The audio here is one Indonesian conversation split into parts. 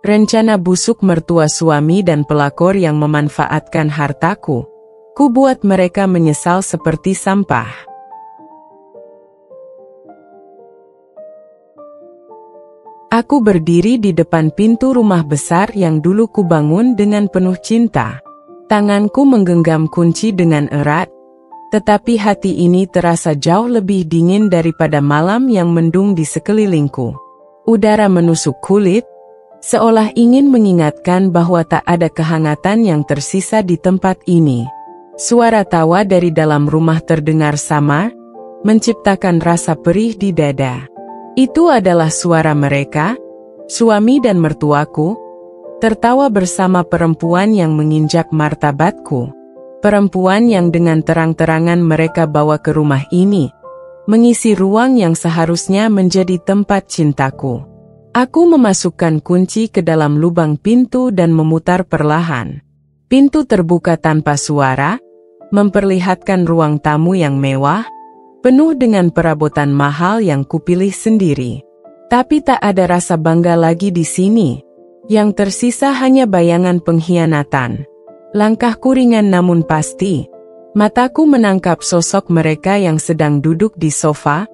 Rencana busuk mertua suami dan pelakor yang memanfaatkan hartaku. Ku buat mereka menyesal seperti sampah. Aku berdiri di depan pintu rumah besar yang dulu kubangun dengan penuh cinta. Tanganku menggenggam kunci dengan erat, tetapi hati ini terasa jauh lebih dingin daripada malam yang mendung di sekelilingku. Udara menusuk kulit, seolah ingin mengingatkan bahwa tak ada kehangatan yang tersisa di tempat ini. Suara tawa dari dalam rumah terdengar samar, menciptakan rasa perih di dada. Itu adalah suara mereka, suami dan mertuaku, tertawa bersama perempuan yang menginjak martabatku. Perempuan yang dengan terang-terangan mereka bawa ke rumah ini, mengisi ruang yang seharusnya menjadi tempat cintaku. Aku memasukkan kunci ke dalam lubang pintu dan memutar perlahan. Pintu terbuka tanpa suara, memperlihatkan ruang tamu yang mewah, penuh dengan perabotan mahal yang kupilih sendiri. Tapi tak ada rasa bangga lagi di sini. Yang tersisa hanya bayangan pengkhianatan. Langkahku ringan namun pasti. Mataku menangkap sosok mereka yang sedang duduk di sofa,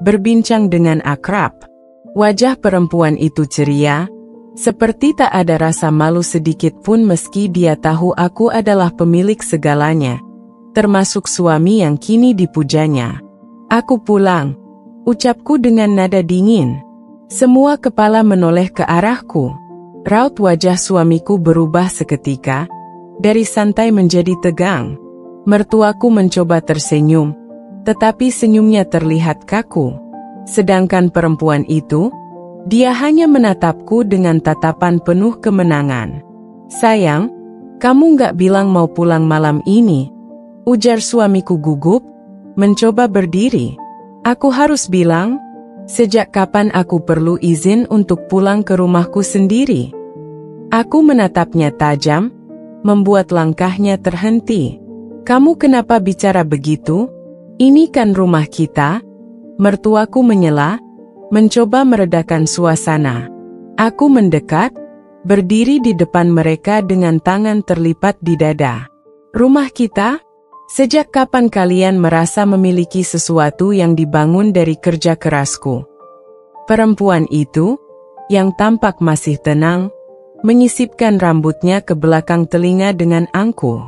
berbincang dengan akrab. Wajah perempuan itu ceria, seperti tak ada rasa malu sedikit pun meski dia tahu aku adalah pemilik segalanya, termasuk suami yang kini dipujanya. Aku pulang, ucapku dengan nada dingin. Semua kepala menoleh ke arahku. Raut wajah suamiku berubah seketika, dari santai menjadi tegang. Mertuaku mencoba tersenyum, tetapi senyumnya terlihat kaku. Sedangkan perempuan itu, dia hanya menatapku dengan tatapan penuh kemenangan. Sayang, kamu nggak bilang mau pulang malam ini, ujar suamiku gugup, mencoba berdiri. Aku harus bilang, sejak kapan aku perlu izin untuk pulang ke rumahku sendiri? Aku menatapnya tajam, membuat langkahnya terhenti. Kamu kenapa bicara begitu? Ini kan rumah kita. Mertuaku menyela, mencoba meredakan suasana. Aku mendekat, berdiri di depan mereka dengan tangan terlipat di dada. Rumah kita? Sejak kapan kalian merasa memiliki sesuatu yang dibangun dari kerja kerasku? Perempuan itu, yang tampak masih tenang, menyisipkan rambutnya ke belakang telinga dengan angkuh.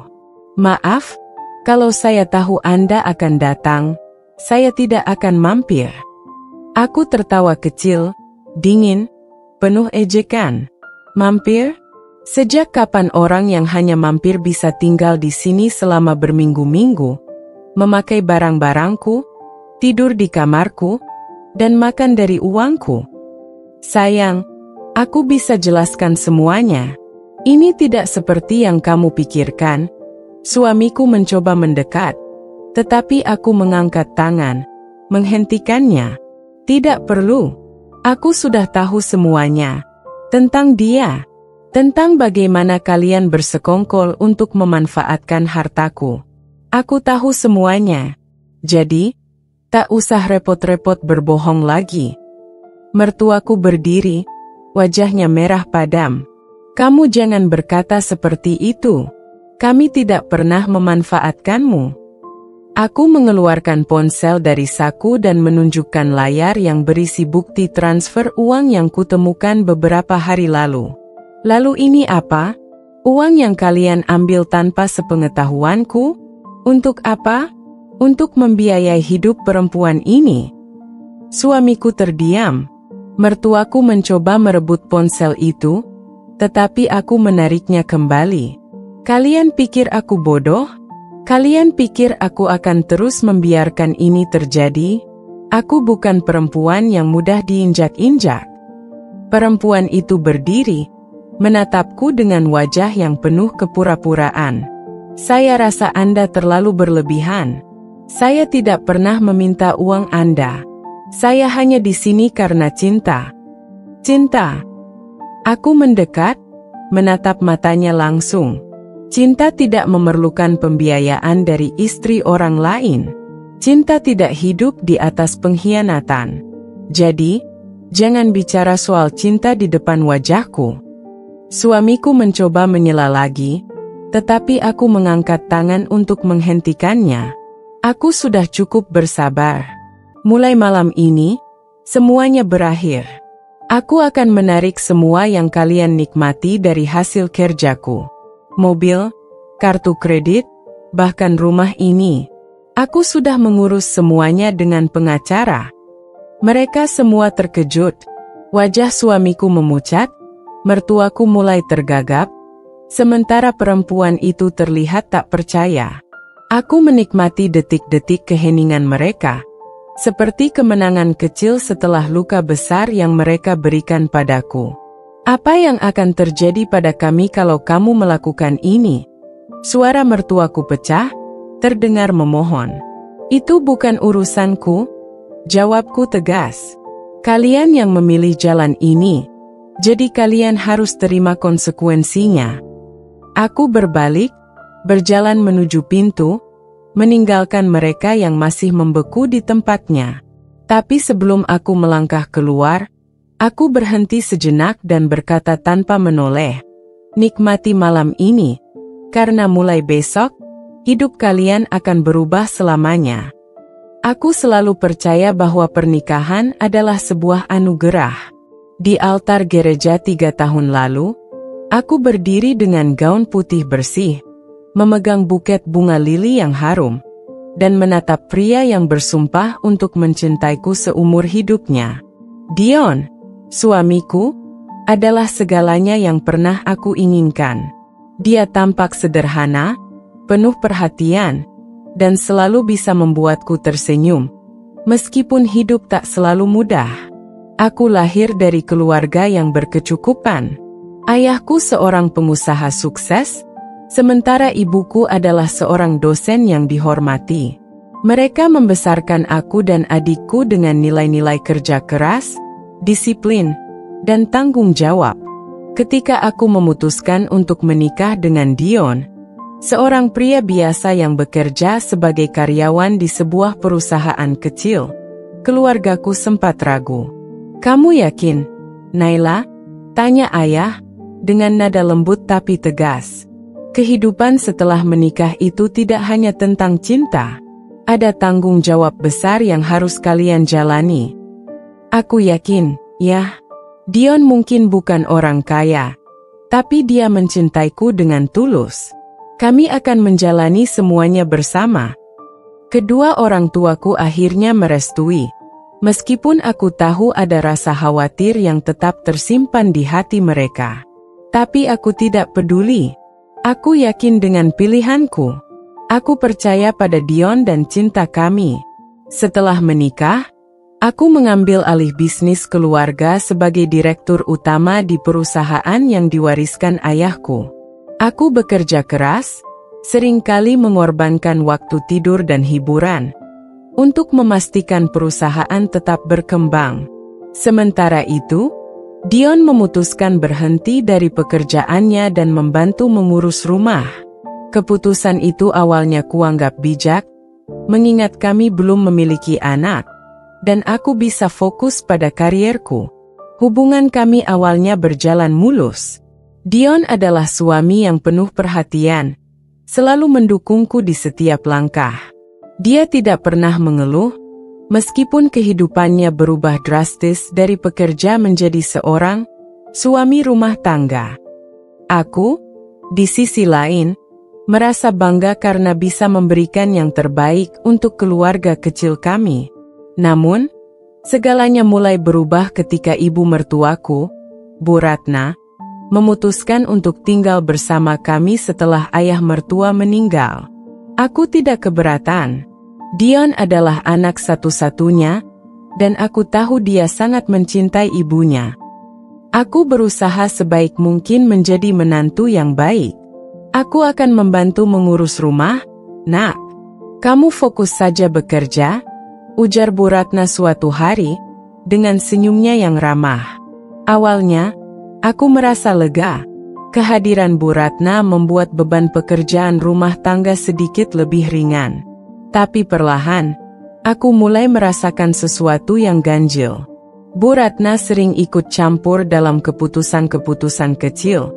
Maaf, kalau saya tahu Anda akan datang, saya tidak akan mampir. Aku tertawa kecil, dingin, penuh ejekan. Mampir? Sejak kapan orang yang hanya mampir bisa tinggal di sini selama berminggu-minggu, memakai barang-barangku, tidur di kamarku, dan makan dari uangku? Sayang, aku bisa jelaskan semuanya. Ini tidak seperti yang kamu pikirkan. Suamiku mencoba mendekat, tetapi aku mengangkat tangan, menghentikannya. Tidak perlu. Aku sudah tahu semuanya. Tentang dia. Tentang bagaimana kalian bersekongkol untuk memanfaatkan hartaku. Aku tahu semuanya. Jadi, tak usah repot-repot berbohong lagi. Mertuaku berdiri, wajahnya merah padam. Kamu jangan berkata seperti itu. Kami tidak pernah memanfaatkanmu. Aku mengeluarkan ponsel dari saku dan menunjukkan layar yang berisi bukti transfer uang yang kutemukan beberapa hari lalu. Lalu ini apa? Uang yang kalian ambil tanpa sepengetahuanku? Untuk apa? Untuk membiayai hidup perempuan ini. Suamiku terdiam. Mertuaku mencoba merebut ponsel itu, tetapi aku menariknya kembali. Kalian pikir aku bodoh? Kalian pikir aku akan terus membiarkan ini terjadi? Aku bukan perempuan yang mudah diinjak-injak. Perempuan itu berdiri, menatapku dengan wajah yang penuh kepura-puraan. Saya rasa Anda terlalu berlebihan. Saya tidak pernah meminta uang Anda. Saya hanya di sini karena cinta. Cinta. Aku mendekat, menatap matanya langsung. Cinta tidak memerlukan pembiayaan dari istri orang lain. Cinta tidak hidup di atas pengkhianatan. Jadi, jangan bicara soal cinta di depan wajahku. Suamiku mencoba menyela lagi, tetapi aku mengangkat tangan untuk menghentikannya. Aku sudah cukup bersabar. Mulai malam ini, semuanya berakhir. Aku akan menarik semua yang kalian nikmati dari hasil kerjaku. Mobil, kartu kredit, bahkan rumah ini. Aku sudah mengurus semuanya dengan pengacara. Mereka semua terkejut. Wajah suamiku memucat, mertuaku mulai tergagap, sementara perempuan itu terlihat tak percaya. Aku menikmati detik-detik keheningan mereka, seperti kemenangan kecil setelah luka besar yang mereka berikan padaku. Apa yang akan terjadi pada kami kalau kamu melakukan ini? Suara mertuaku pecah, terdengar memohon. Itu bukan urusanku, jawabku tegas. Kalian yang memilih jalan ini, jadi kalian harus terima konsekuensinya. Aku berbalik, berjalan menuju pintu, meninggalkan mereka yang masih membeku di tempatnya. Tapi sebelum aku melangkah keluar, aku berhenti sejenak dan berkata tanpa menoleh, nikmati malam ini, karena mulai besok, hidup kalian akan berubah selamanya. Aku selalu percaya bahwa pernikahan adalah sebuah anugerah. Di altar gereja 3 tahun lalu, aku berdiri dengan gaun putih bersih, memegang buket bunga lili yang harum, dan menatap pria yang bersumpah untuk mencintaiku seumur hidupnya. Dion, suamiku, adalah segalanya yang pernah aku inginkan. Dia tampak sederhana, penuh perhatian, dan selalu bisa membuatku tersenyum. Meskipun hidup tak selalu mudah. Aku lahir dari keluarga yang berkecukupan. Ayahku seorang pengusaha sukses, sementara ibuku adalah seorang dosen yang dihormati. Mereka membesarkan aku dan adikku dengan nilai-nilai kerja keras, disiplin, dan tanggung jawab. Ketika aku memutuskan untuk menikah dengan Dion, seorang pria biasa yang bekerja sebagai karyawan di sebuah perusahaan kecil, keluargaku sempat ragu. "Kamu yakin, Naila?" tanya ayah, dengan nada lembut tapi tegas. Kehidupan setelah menikah itu tidak hanya tentang cinta. Ada tanggung jawab besar yang harus kalian jalani. Aku yakin, ya. Dion mungkin bukan orang kaya, tapi dia mencintaiku dengan tulus. Kami akan menjalani semuanya bersama. Kedua orang tuaku akhirnya merestui. Meskipun aku tahu ada rasa khawatir yang tetap tersimpan di hati mereka. Tapi aku tidak peduli. Aku yakin dengan pilihanku. Aku percaya pada Dion dan cinta kami. Setelah menikah, aku mengambil alih bisnis keluarga sebagai direktur utama di perusahaan yang diwariskan ayahku. Aku bekerja keras, seringkali mengorbankan waktu tidur dan hiburan, untuk memastikan perusahaan tetap berkembang. Sementara itu, Dion memutuskan berhenti dari pekerjaannya dan membantu mengurus rumah. Keputusan itu awalnya kuanggap bijak, mengingat kami belum memiliki anak, dan aku bisa fokus pada karierku. Hubungan kami awalnya berjalan mulus. Dion adalah suami yang penuh perhatian, selalu mendukungku di setiap langkah. Dia tidak pernah mengeluh, meskipun kehidupannya berubah drastis dari pekerja menjadi seorang suami rumah tangga. Aku, di sisi lain, merasa bangga karena bisa memberikan yang terbaik untuk keluarga kecil kami. Namun, segalanya mulai berubah ketika ibu mertuaku, Bu Ratna, memutuskan untuk tinggal bersama kami setelah ayah mertua meninggal. Aku tidak keberatan. Dion adalah anak satu-satunya, dan aku tahu dia sangat mencintai ibunya. Aku berusaha sebaik mungkin menjadi menantu yang baik. Aku akan membantu mengurus rumah, Nak. Kamu fokus saja bekerja, ujar Bu Ratna suatu hari, dengan senyumnya yang ramah. Awalnya, aku merasa lega. Kehadiran Bu Ratna membuat beban pekerjaan rumah tangga sedikit lebih ringan. Tapi perlahan, aku mulai merasakan sesuatu yang ganjil. Bu Ratna sering ikut campur dalam keputusan-keputusan kecil,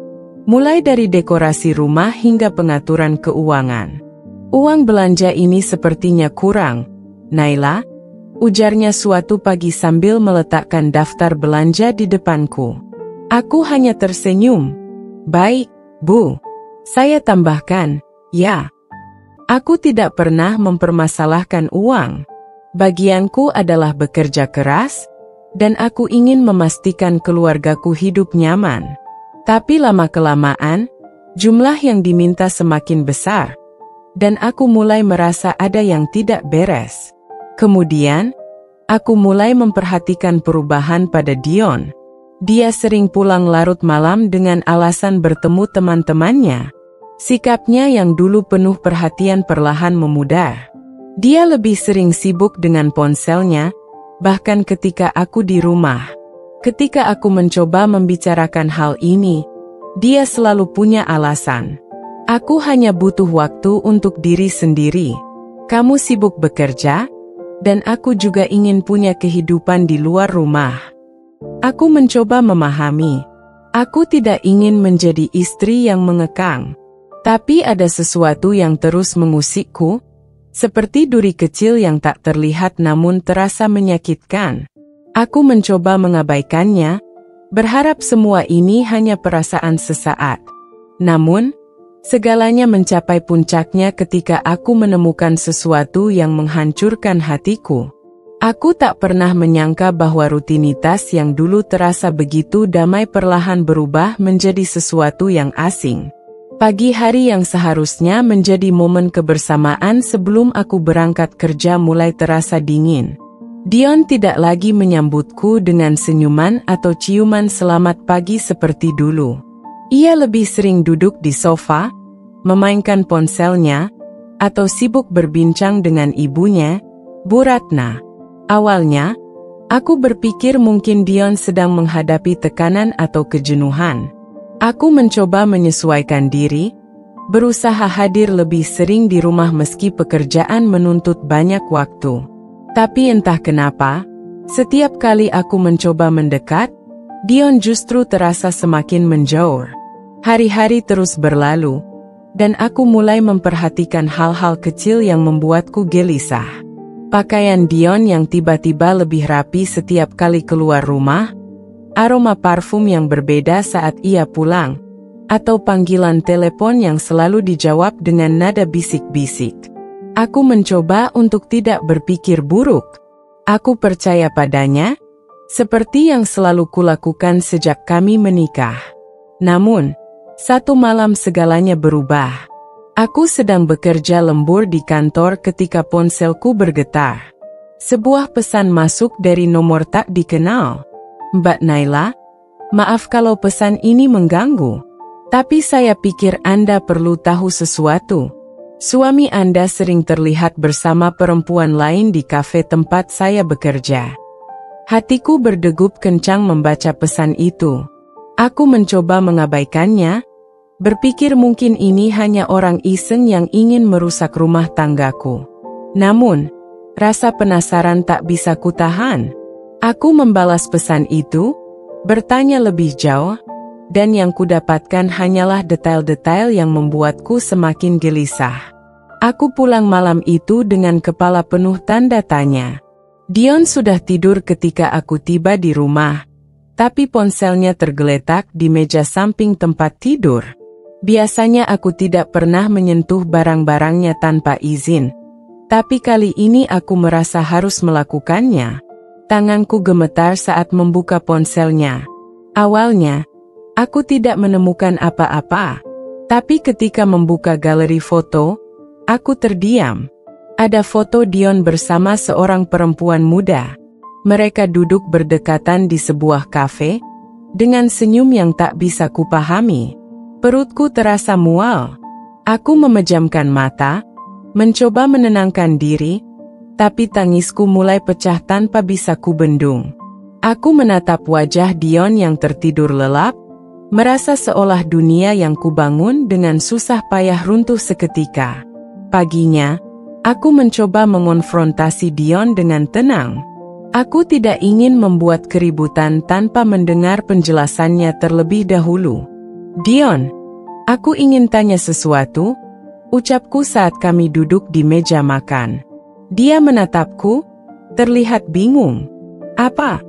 Mulai dari dekorasi rumah hingga pengaturan keuangan. Uang belanja ini sepertinya kurang, Naila, ujarnya suatu pagi sambil meletakkan daftar belanja di depanku. Aku hanya tersenyum. Baik, Bu. Saya tambahkan, ya. Aku tidak pernah mempermasalahkan uang. Bagianku adalah bekerja keras, dan aku ingin memastikan keluargaku hidup nyaman. Tapi lama-kelamaan, jumlah yang diminta semakin besar, dan aku mulai merasa ada yang tidak beres. Kemudian, aku mulai memperhatikan perubahan pada Dion. Dia sering pulang larut malam dengan alasan bertemu teman-temannya. Sikapnya yang dulu penuh perhatian perlahan memudar. Dia lebih sering sibuk dengan ponselnya, bahkan ketika aku di rumah. Ketika aku mencoba membicarakan hal ini, dia selalu punya alasan. Aku hanya butuh waktu untuk diri sendiri. Kamu sibuk bekerja, dan aku juga ingin punya kehidupan di luar rumah. Aku mencoba memahami. Aku tidak ingin menjadi istri yang mengekang. Tapi ada sesuatu yang terus mengusikku, seperti duri kecil yang tak terlihat namun terasa menyakitkan. Aku mencoba mengabaikannya, berharap semua ini hanya perasaan sesaat. Namun, segalanya mencapai puncaknya ketika aku menemukan sesuatu yang menghancurkan hatiku. Aku tak pernah menyangka bahwa rutinitas yang dulu terasa begitu damai perlahan berubah menjadi sesuatu yang asing. Pagi hari yang seharusnya menjadi momen kebersamaan sebelum aku berangkat kerja mulai terasa dingin. Dion tidak lagi menyambutku dengan senyuman atau ciuman selamat pagi seperti dulu. Ia lebih sering duduk di sofa, memainkan ponselnya, atau sibuk berbincang dengan ibunya, Bu Ratna. Awalnya, aku berpikir mungkin Dion sedang menghadapi tekanan atau kejenuhan. Aku mencoba menyesuaikan diri, berusaha hadir lebih sering di rumah meski pekerjaan menuntut banyak waktu. Tapi entah kenapa, setiap kali aku mencoba mendekat, Dion justru terasa semakin menjauh. Hari-hari terus berlalu, dan aku mulai memperhatikan hal-hal kecil yang membuatku gelisah. Pakaian Dion yang tiba-tiba lebih rapi setiap kali keluar rumah, aroma parfum yang berbeda saat ia pulang, atau panggilan telepon yang selalu dijawab dengan nada bisik-bisik. Aku mencoba untuk tidak berpikir buruk. Aku percaya padanya, seperti yang selalu kulakukan sejak kami menikah. Namun, satu malam segalanya berubah. Aku sedang bekerja lembur di kantor ketika ponselku bergetar. Sebuah pesan masuk dari nomor tak dikenal. Mbak Naila, maaf kalau pesan ini mengganggu. Tapi saya pikir Anda perlu tahu sesuatu. Suami Anda sering terlihat bersama perempuan lain di kafe tempat saya bekerja. Hatiku berdegup kencang membaca pesan itu. Aku mencoba mengabaikannya, berpikir mungkin ini hanya orang iseng yang ingin merusak rumah tanggaku. Namun, rasa penasaran tak bisa kutahan. Aku membalas pesan itu, bertanya lebih jauh, dan yang kudapatkan hanyalah detail-detail yang membuatku semakin gelisah. Aku pulang malam itu dengan kepala penuh tanda tanya. Dion sudah tidur ketika aku tiba di rumah, tapi ponselnya tergeletak di meja samping tempat tidur. Biasanya aku tidak pernah menyentuh barang-barangnya tanpa izin, tapi kali ini aku merasa harus melakukannya. Tanganku gemetar saat membuka ponselnya. Awalnya, aku tidak menemukan apa-apa, tapi ketika membuka galeri foto, aku terdiam. Ada foto Dion bersama seorang perempuan muda. Mereka duduk berdekatan di sebuah kafe, dengan senyum yang tak bisa kupahami. Perutku terasa mual. Aku memejamkan mata, mencoba menenangkan diri, tapi tangisku mulai pecah tanpa bisa kubendung. Aku menatap wajah Dion yang tertidur lelap, merasa seolah dunia yang kubangun dengan susah payah runtuh seketika. Paginya, aku mencoba mengonfrontasi Dion dengan tenang. Aku tidak ingin membuat keributan tanpa mendengar penjelasannya terlebih dahulu. Dion, Aku ingin tanya sesuatu, ucapku saat kami duduk di meja makan. Dia menatapku, terlihat bingung. Apa?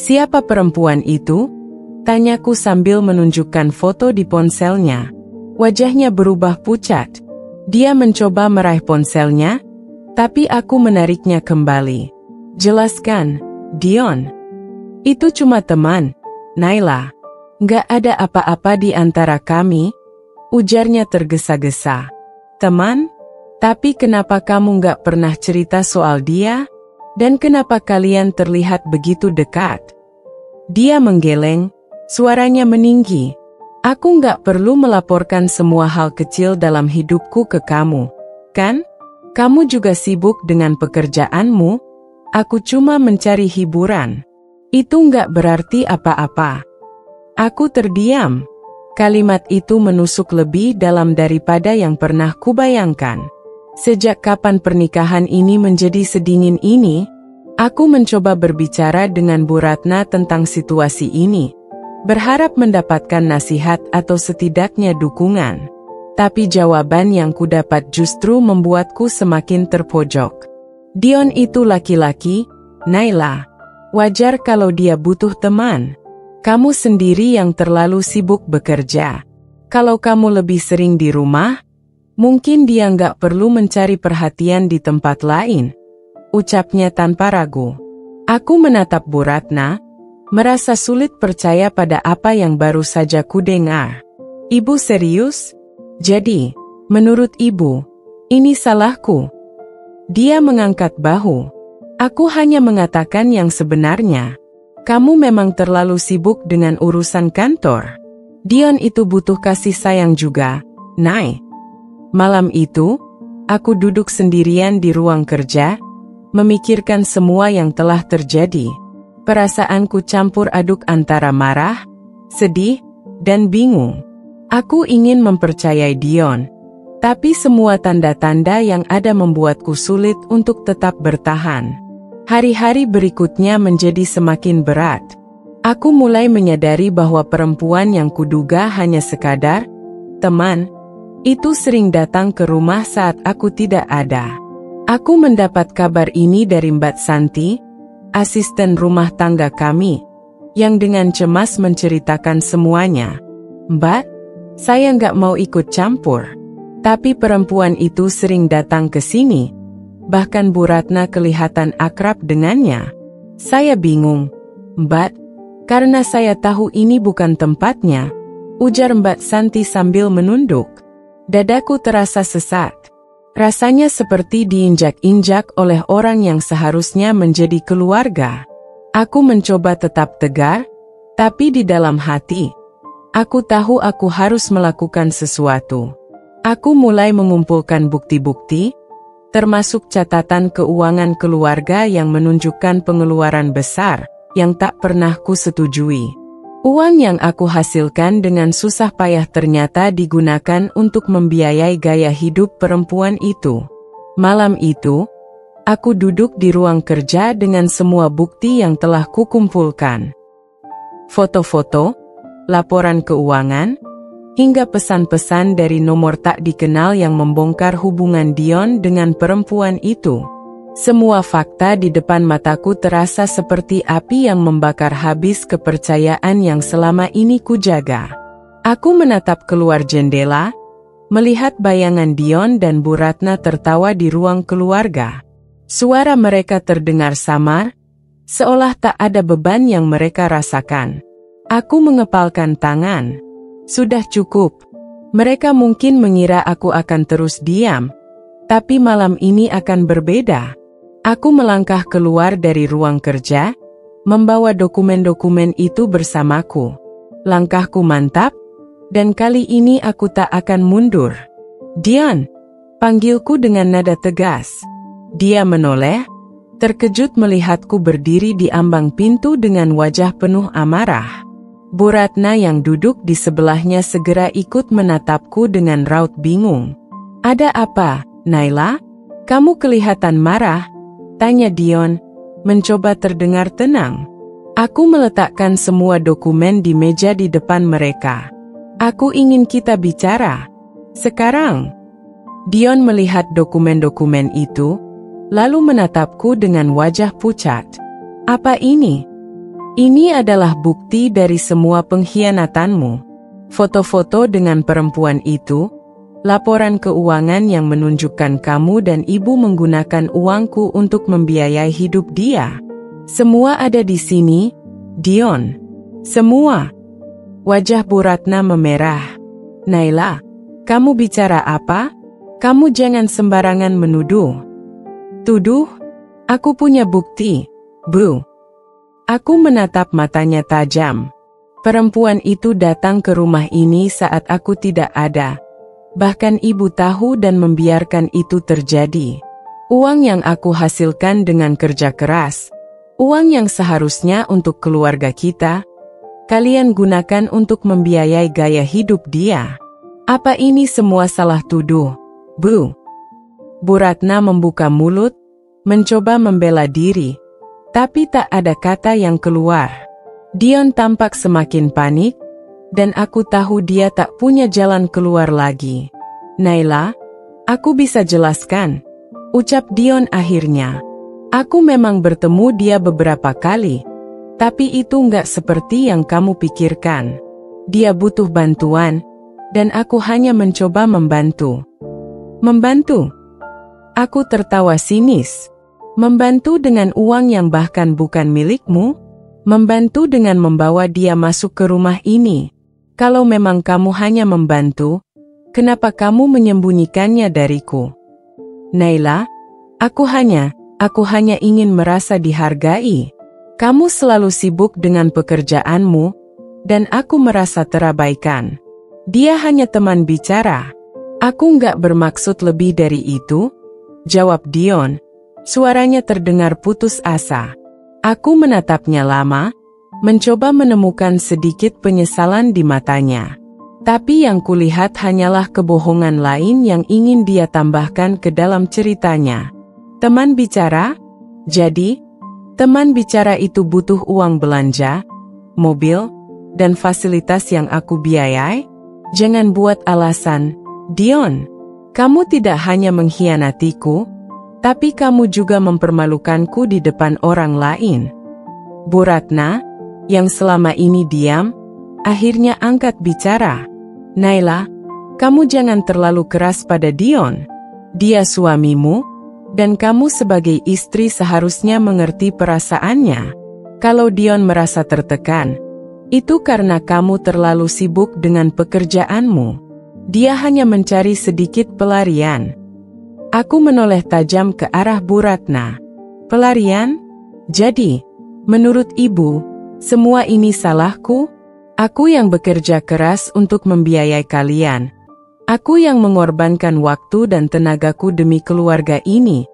Siapa perempuan itu? Tanyaku sambil menunjukkan foto di ponselnya. Wajahnya berubah pucat. Dia mencoba meraih ponselnya, tapi aku menariknya kembali. Jelaskan, Dion. Itu cuma teman, Naila. Nggak ada apa-apa di antara kami, ujarnya tergesa-gesa. Teman? Tapi kenapa kamu nggak pernah cerita soal dia? Dan kenapa kalian terlihat begitu dekat? Dia menggeleng, suaranya meninggi. Aku nggak perlu melaporkan semua hal kecil dalam hidupku ke kamu, kan? Kamu juga sibuk dengan pekerjaanmu, aku cuma mencari hiburan. Itu nggak berarti apa-apa. Aku terdiam. Kalimat itu menusuk lebih dalam daripada yang pernah kubayangkan. Sejak kapan pernikahan ini menjadi sedingin ini? Aku mencoba berbicara dengan Bu Ratna tentang situasi ini, berharap mendapatkan nasihat atau setidaknya dukungan. Tapi jawaban yang kudapat justru membuatku semakin terpojok. Dion itu laki-laki, Naila. Wajar kalau dia butuh teman. Kamu sendiri yang terlalu sibuk bekerja. Kalau kamu lebih sering di rumah, mungkin dia nggak perlu mencari perhatian di tempat lain, ucapnya tanpa ragu. Aku menatap Bu Ratna, merasa sulit percaya pada apa yang baru saja kudengar. Ibu serius? Jadi, menurut ibu, ini salahku? Dia mengangkat bahu. Aku hanya mengatakan yang sebenarnya. Kamu memang terlalu sibuk dengan urusan kantor. Dion itu butuh kasih sayang juga, Nay. Malam itu, aku duduk sendirian di ruang kerja, memikirkan semua yang telah terjadi. Perasaanku campur aduk antara marah, sedih, dan bingung. Aku ingin mempercayai Dion, tapi semua tanda-tanda yang ada membuatku sulit untuk tetap bertahan. Hari-hari berikutnya menjadi semakin berat. Aku mulai menyadari bahwa perempuan yang kuduga hanya sekadar teman, itu sering datang ke rumah saat aku tidak ada. Aku mendapat kabar ini dari Mbak Santi, asisten rumah tangga kami, yang dengan cemas menceritakan semuanya. Mbak, saya nggak mau ikut campur. Tapi perempuan itu sering datang ke sini. Bahkan Bu Ratna kelihatan akrab dengannya. Saya bingung, Mbak, karena saya tahu ini bukan tempatnya, ujar Mbak Santi sambil menunduk. Dadaku terasa sesak. Rasanya seperti diinjak-injak oleh orang yang seharusnya menjadi keluarga. Aku mencoba tetap tegar, tapi di dalam hati, aku tahu aku harus melakukan sesuatu. Aku mulai mengumpulkan bukti-bukti, termasuk catatan keuangan keluarga yang menunjukkan pengeluaran besar yang tak pernah kusetujui. Uang yang aku hasilkan dengan susah payah ternyata digunakan untuk membiayai gaya hidup perempuan itu. Malam itu, aku duduk di ruang kerja dengan semua bukti yang telah kukumpulkan. Foto-foto, laporan keuangan, hingga pesan-pesan dari nomor tak dikenal yang membongkar hubungan Dion dengan perempuan itu. Semua fakta di depan mataku terasa seperti api yang membakar habis kepercayaan yang selama ini kujaga. Aku menatap keluar jendela, melihat bayangan Dion dan Bu Ratna tertawa di ruang keluarga. Suara mereka terdengar samar, seolah tak ada beban yang mereka rasakan. Aku mengepalkan tangan. Sudah cukup. Mereka mungkin mengira aku akan terus diam, tapi malam ini akan berbeda. Aku melangkah keluar dari ruang kerja, membawa dokumen-dokumen itu bersamaku. Langkahku mantap, dan kali ini aku tak akan mundur. Dion, panggilku dengan nada tegas. Dia menoleh, terkejut melihatku berdiri di ambang pintu dengan wajah penuh amarah. Bu Ratna yang duduk di sebelahnya segera ikut menatapku dengan raut bingung. Ada apa, Naila? Kamu kelihatan marah, tanya Dion, mencoba terdengar tenang. Aku meletakkan semua dokumen di meja di depan mereka. Aku ingin kita bicara. Sekarang. Dion melihat dokumen-dokumen itu, lalu menatapku dengan wajah pucat. Apa ini? Ini adalah bukti dari semua pengkhianatanmu. Foto-foto dengan perempuan itu, laporan keuangan yang menunjukkan kamu dan ibu menggunakan uangku untuk membiayai hidup dia. Semua ada di sini, Dion. Semua. Wajah Bu Ratna memerah. Naila, kamu bicara apa? Kamu jangan sembarangan menuduh. Tuduh? Aku punya bukti, Bu. Aku menatap matanya tajam. Perempuan itu datang ke rumah ini saat aku tidak ada. Bahkan ibu tahu dan membiarkan itu terjadi. Uang yang aku hasilkan dengan kerja keras, uang yang seharusnya untuk keluarga kita, kalian gunakan untuk membiayai gaya hidup dia. Apa ini semua salah tuduh, Bu? Bu Ratna membuka mulut, mencoba membela diri, tapi tak ada kata yang keluar. Dion tampak semakin panik, dan aku tahu dia tak punya jalan keluar lagi. Naila, aku bisa jelaskan, ucap Dion akhirnya. Aku memang bertemu dia beberapa kali, tapi itu nggak seperti yang kamu pikirkan. Dia butuh bantuan, dan aku hanya mencoba membantu. Membantu? Aku tertawa sinis. Membantu dengan uang yang bahkan bukan milikmu? Membantu dengan membawa dia masuk ke rumah ini. Kalau memang kamu hanya membantu, kenapa kamu menyembunyikannya dariku? Naila, aku hanya ingin merasa dihargai. Kamu selalu sibuk dengan pekerjaanmu, dan aku merasa terabaikan. Dia hanya teman bicara. Aku nggak bermaksud lebih dari itu, jawab Dion. Suaranya terdengar putus asa. Aku menatapnya lama, mencoba menemukan sedikit penyesalan di matanya. Tapi yang kulihat hanyalah kebohongan lain yang ingin dia tambahkan ke dalam ceritanya. Teman bicara? Jadi, teman bicara itu butuh uang belanja, mobil, dan fasilitas yang aku biayai? Jangan buat alasan, Dion. Kamu tidak hanya mengkhianatiku, tapi kamu juga mempermalukanku di depan orang lain. Bu Ratna, yang selama ini diam, akhirnya angkat bicara. Naila, kamu jangan terlalu keras pada Dion. Dia suamimu, dan kamu sebagai istri seharusnya mengerti perasaannya. Kalau Dion merasa tertekan, itu karena kamu terlalu sibuk dengan pekerjaanmu. Dia hanya mencari sedikit pelarian. Aku menoleh tajam ke arah Bu Ratna. Pelarian? Jadi, menurut ibu, semua ini salahku? Aku yang bekerja keras untuk membiayai kalian. Aku yang mengorbankan waktu dan tenagaku demi keluarga ini.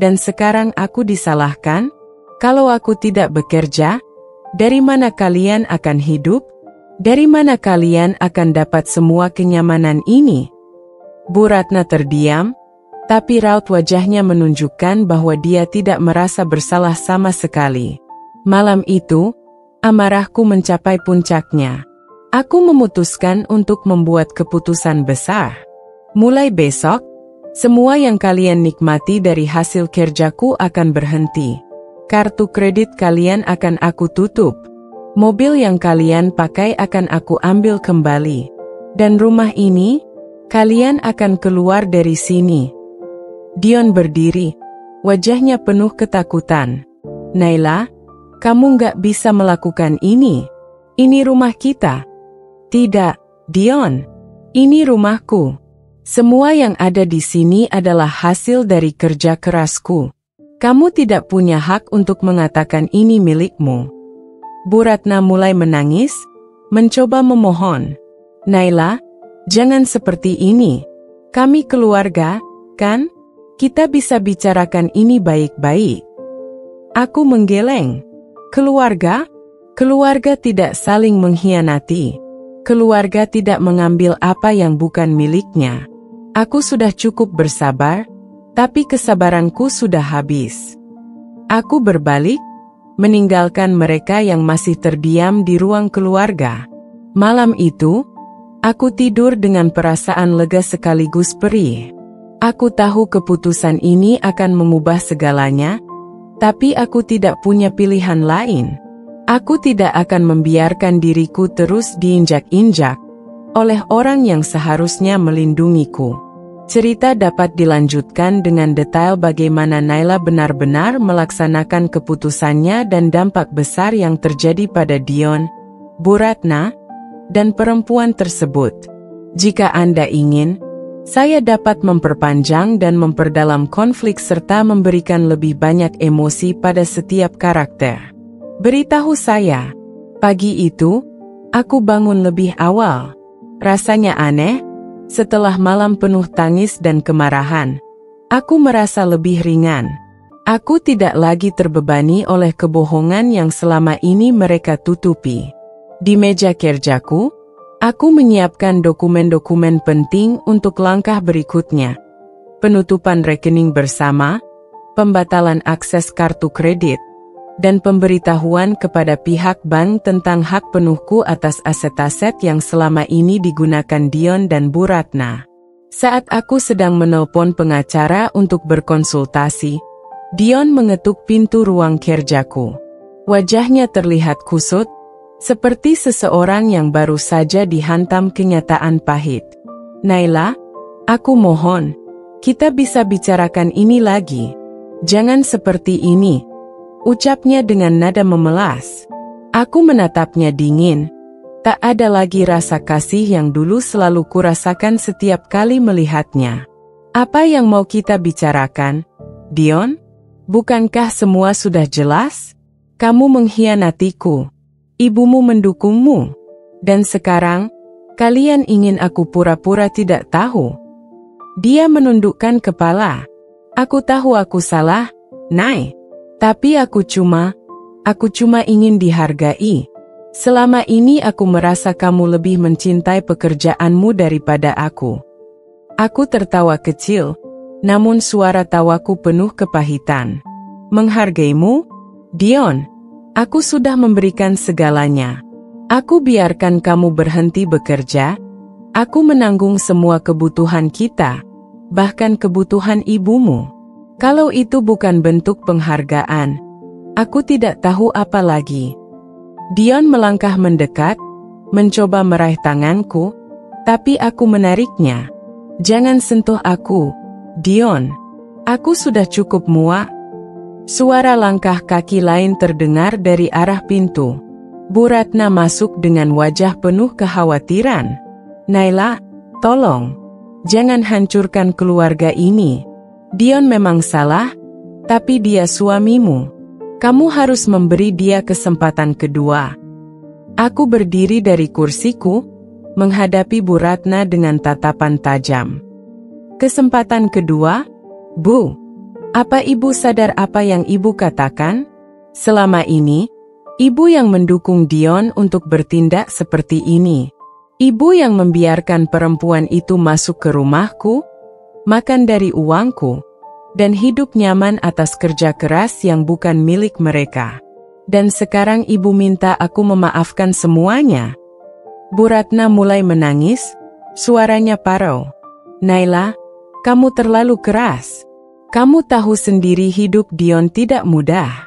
Dan sekarang aku disalahkan? Kalau aku tidak bekerja, dari mana kalian akan hidup? Dari mana kalian akan dapat semua kenyamanan ini? Bu Ratna terdiam, tapi raut wajahnya menunjukkan bahwa dia tidak merasa bersalah sama sekali. Malam itu, amarahku mencapai puncaknya. Aku memutuskan untuk membuat keputusan besar. Mulai besok, semua yang kalian nikmati dari hasil kerjaku akan berhenti. Kartu kredit kalian akan aku tutup. Mobil yang kalian pakai akan aku ambil kembali. Dan rumah ini, kalian akan keluar dari sini. Dion berdiri, wajahnya penuh ketakutan. Naila, kamu nggak bisa melakukan ini. Ini rumah kita. Tidak, Dion. Ini rumahku. Semua yang ada di sini adalah hasil dari kerja kerasku. Kamu tidak punya hak untuk mengatakan ini milikmu. Bu Ratna mulai menangis, mencoba memohon. Naila, jangan seperti ini. Kami keluarga, kan? Kita bisa bicarakan ini baik-baik. Aku menggeleng. Keluarga? Keluarga tidak saling mengkhianati. Keluarga tidak mengambil apa yang bukan miliknya. Aku sudah cukup bersabar, tapi kesabaranku sudah habis. Aku berbalik, meninggalkan mereka yang masih terdiam di ruang keluarga. Malam itu, Aku tidur dengan perasaan lega sekaligus perih. Aku tahu keputusan ini akan mengubah segalanya, tapi aku tidak punya pilihan lain. Aku tidak akan membiarkan diriku terus diinjak-injak oleh orang yang seharusnya melindungiku. Cerita dapat dilanjutkan dengan detail bagaimana Naila benar-benar melaksanakan keputusannya dan dampak besar yang terjadi pada Dion, Bu Ratna, dan perempuan tersebut. Jika Anda ingin, saya dapat memperpanjang dan memperdalam konflik serta memberikan lebih banyak emosi pada setiap karakter. Beritahu saya. Pagi itu, aku bangun lebih awal. Rasanya aneh, setelah malam penuh tangis dan kemarahan, aku merasa lebih ringan. Aku tidak lagi terbebani oleh kebohongan yang selama ini mereka tutupi. Di meja kerjaku, aku menyiapkan dokumen-dokumen penting untuk langkah berikutnya. Penutupan rekening bersama, pembatalan akses kartu kredit, dan pemberitahuan kepada pihak bank tentang hak penuhku atas aset-aset yang selama ini digunakan Dion dan Bu Ratna. Saat aku sedang menelpon pengacara untuk berkonsultasi, Dion mengetuk pintu ruang kerjaku. Wajahnya terlihat kusut, seperti seseorang yang baru saja dihantam kenyataan pahit. Naila, aku mohon, kita bisa bicarakan ini lagi. Jangan seperti ini, ucapnya dengan nada memelas. Aku menatapnya dingin. Tak ada lagi rasa kasih yang dulu selalu kurasakan setiap kali melihatnya. Apa yang mau kita bicarakan, Dion? Bukankah semua sudah jelas? Kamu mengkhianatiku. Ibumu mendukungmu. Dan sekarang, kalian ingin aku pura-pura tidak tahu. Dia menundukkan kepala. Aku tahu aku salah, Nay. Tapi aku cuma ingin dihargai. Selama ini aku merasa kamu lebih mencintai pekerjaanmu daripada aku. Aku tertawa kecil, namun suara tawaku penuh kepahitan. Menghargaimu? Dion, aku sudah memberikan segalanya. Aku biarkan kamu berhenti bekerja. Aku menanggung semua kebutuhan kita, bahkan kebutuhan ibumu. Kalau itu bukan bentuk penghargaan, aku tidak tahu apa lagi. Dion melangkah mendekat, mencoba meraih tanganku, tapi aku menariknya. Jangan sentuh aku, Dion. Aku sudah cukup muak. Suara langkah kaki lain terdengar dari arah pintu. Bu Ratna masuk dengan wajah penuh kekhawatiran. Naila, tolong, jangan hancurkan keluarga ini. Dion memang salah, tapi dia suamimu. Kamu harus memberi dia kesempatan kedua. Aku berdiri dari kursiku, menghadapi Bu Ratna dengan tatapan tajam. Kesempatan kedua? Bu, apa ibu sadar apa yang ibu katakan? Selama ini, ibu yang mendukung Dion untuk bertindak seperti ini. Ibu yang membiarkan perempuan itu masuk ke rumahku, makan dari uangku, dan hidup nyaman atas kerja keras yang bukan milik mereka. Dan sekarang ibu minta aku memaafkan semuanya. Bu Ratna mulai menangis, suaranya parau. Naila, kamu terlalu keras. Kamu tahu sendiri hidup Dion tidak mudah.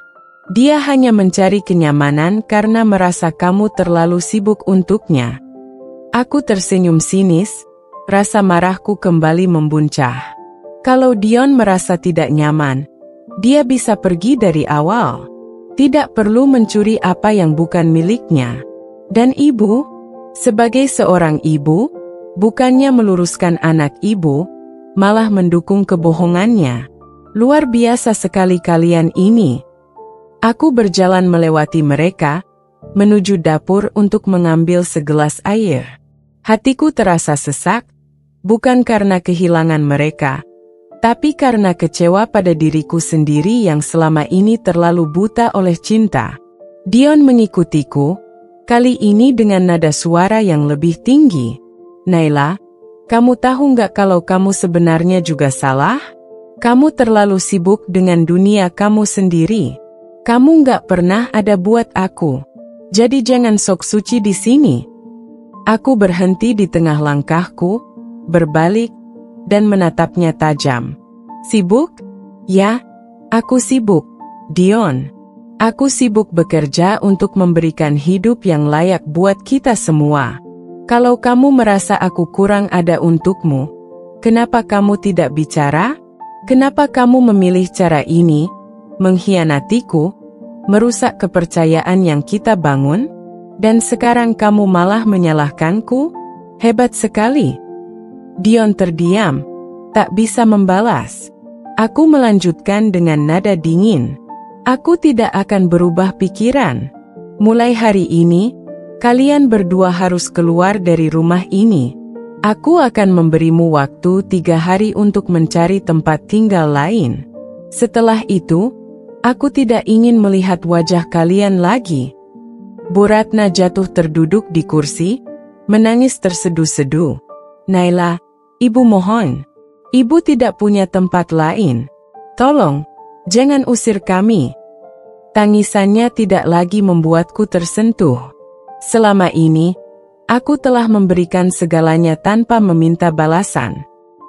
Dia hanya mencari kenyamanan karena merasa kamu terlalu sibuk untuknya. Aku tersenyum sinis, rasa marahku kembali membuncah. Kalau Dion merasa tidak nyaman, dia bisa pergi dari awal. Tidak perlu mencuri apa yang bukan miliknya. Dan ibu, sebagai seorang ibu, bukannya meluruskan anak ibu, malah mendukung kebohongannya. Luar biasa sekali kalian ini. Aku berjalan melewati mereka, menuju dapur untuk mengambil segelas air. Hatiku terasa sesak, bukan karena kehilangan mereka, tapi karena kecewa pada diriku sendiri yang selama ini terlalu buta oleh cinta. Dion mengikutiku, kali ini dengan nada suara yang lebih tinggi. Naila, kamu tahu nggak kalau kamu sebenarnya juga salah? Kamu terlalu sibuk dengan dunia kamu sendiri. Kamu nggak pernah ada buat aku. Jadi jangan sok suci di sini. Aku berhenti di tengah langkahku, berbalik, dan menatapnya tajam. Sibuk? Ya, aku sibuk, Dion. Aku sibuk bekerja untuk memberikan hidup yang layak buat kita semua. Kalau kamu merasa aku kurang ada untukmu, kenapa kamu tidak bicara? Kenapa kamu memilih cara ini, mengkhianatiku, merusak kepercayaan yang kita bangun? Dan sekarang kamu malah menyalahkanku? Hebat sekali. Dion terdiam, tak bisa membalas. Aku melanjutkan dengan nada dingin. Aku tidak akan berubah pikiran. Mulai hari ini, kalian berdua harus keluar dari rumah ini. Aku akan memberimu waktu 3 hari untuk mencari tempat tinggal lain. Setelah itu, aku tidak ingin melihat wajah kalian lagi. Bu Ratna jatuh terduduk di kursi, menangis terseduh-seduh. Naila, ibu mohon. Ibu tidak punya tempat lain. Tolong, jangan usir kami. Tangisannya tidak lagi membuatku tersentuh. Selama ini, aku telah memberikan segalanya tanpa meminta balasan.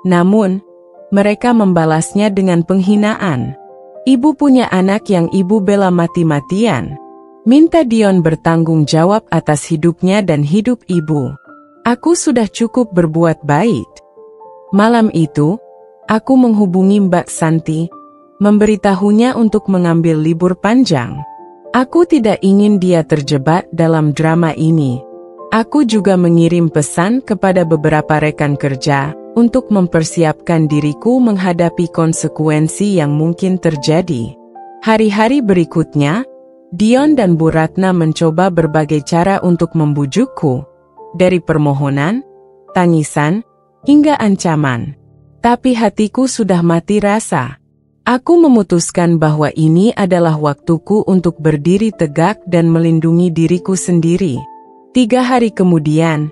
Namun, mereka membalasnya dengan penghinaan. Ibu punya anak yang ibu bela mati-matian. Minta Dion bertanggung jawab atas hidupnya dan hidup ibu. Aku sudah cukup berbuat baik. Malam itu, aku menghubungi Mbak Santi, memberitahunya untuk mengambil libur panjang. Aku tidak ingin dia terjebak dalam drama ini. Aku juga mengirim pesan kepada beberapa rekan kerja untuk mempersiapkan diriku menghadapi konsekuensi yang mungkin terjadi. Hari-hari berikutnya, Dion dan Bu Ratna mencoba berbagai cara untuk membujukku, dari permohonan, tangisan, hingga ancaman. Tapi hatiku sudah mati rasa. Aku memutuskan bahwa ini adalah waktuku untuk berdiri tegak dan melindungi diriku sendiri. 3 hari kemudian,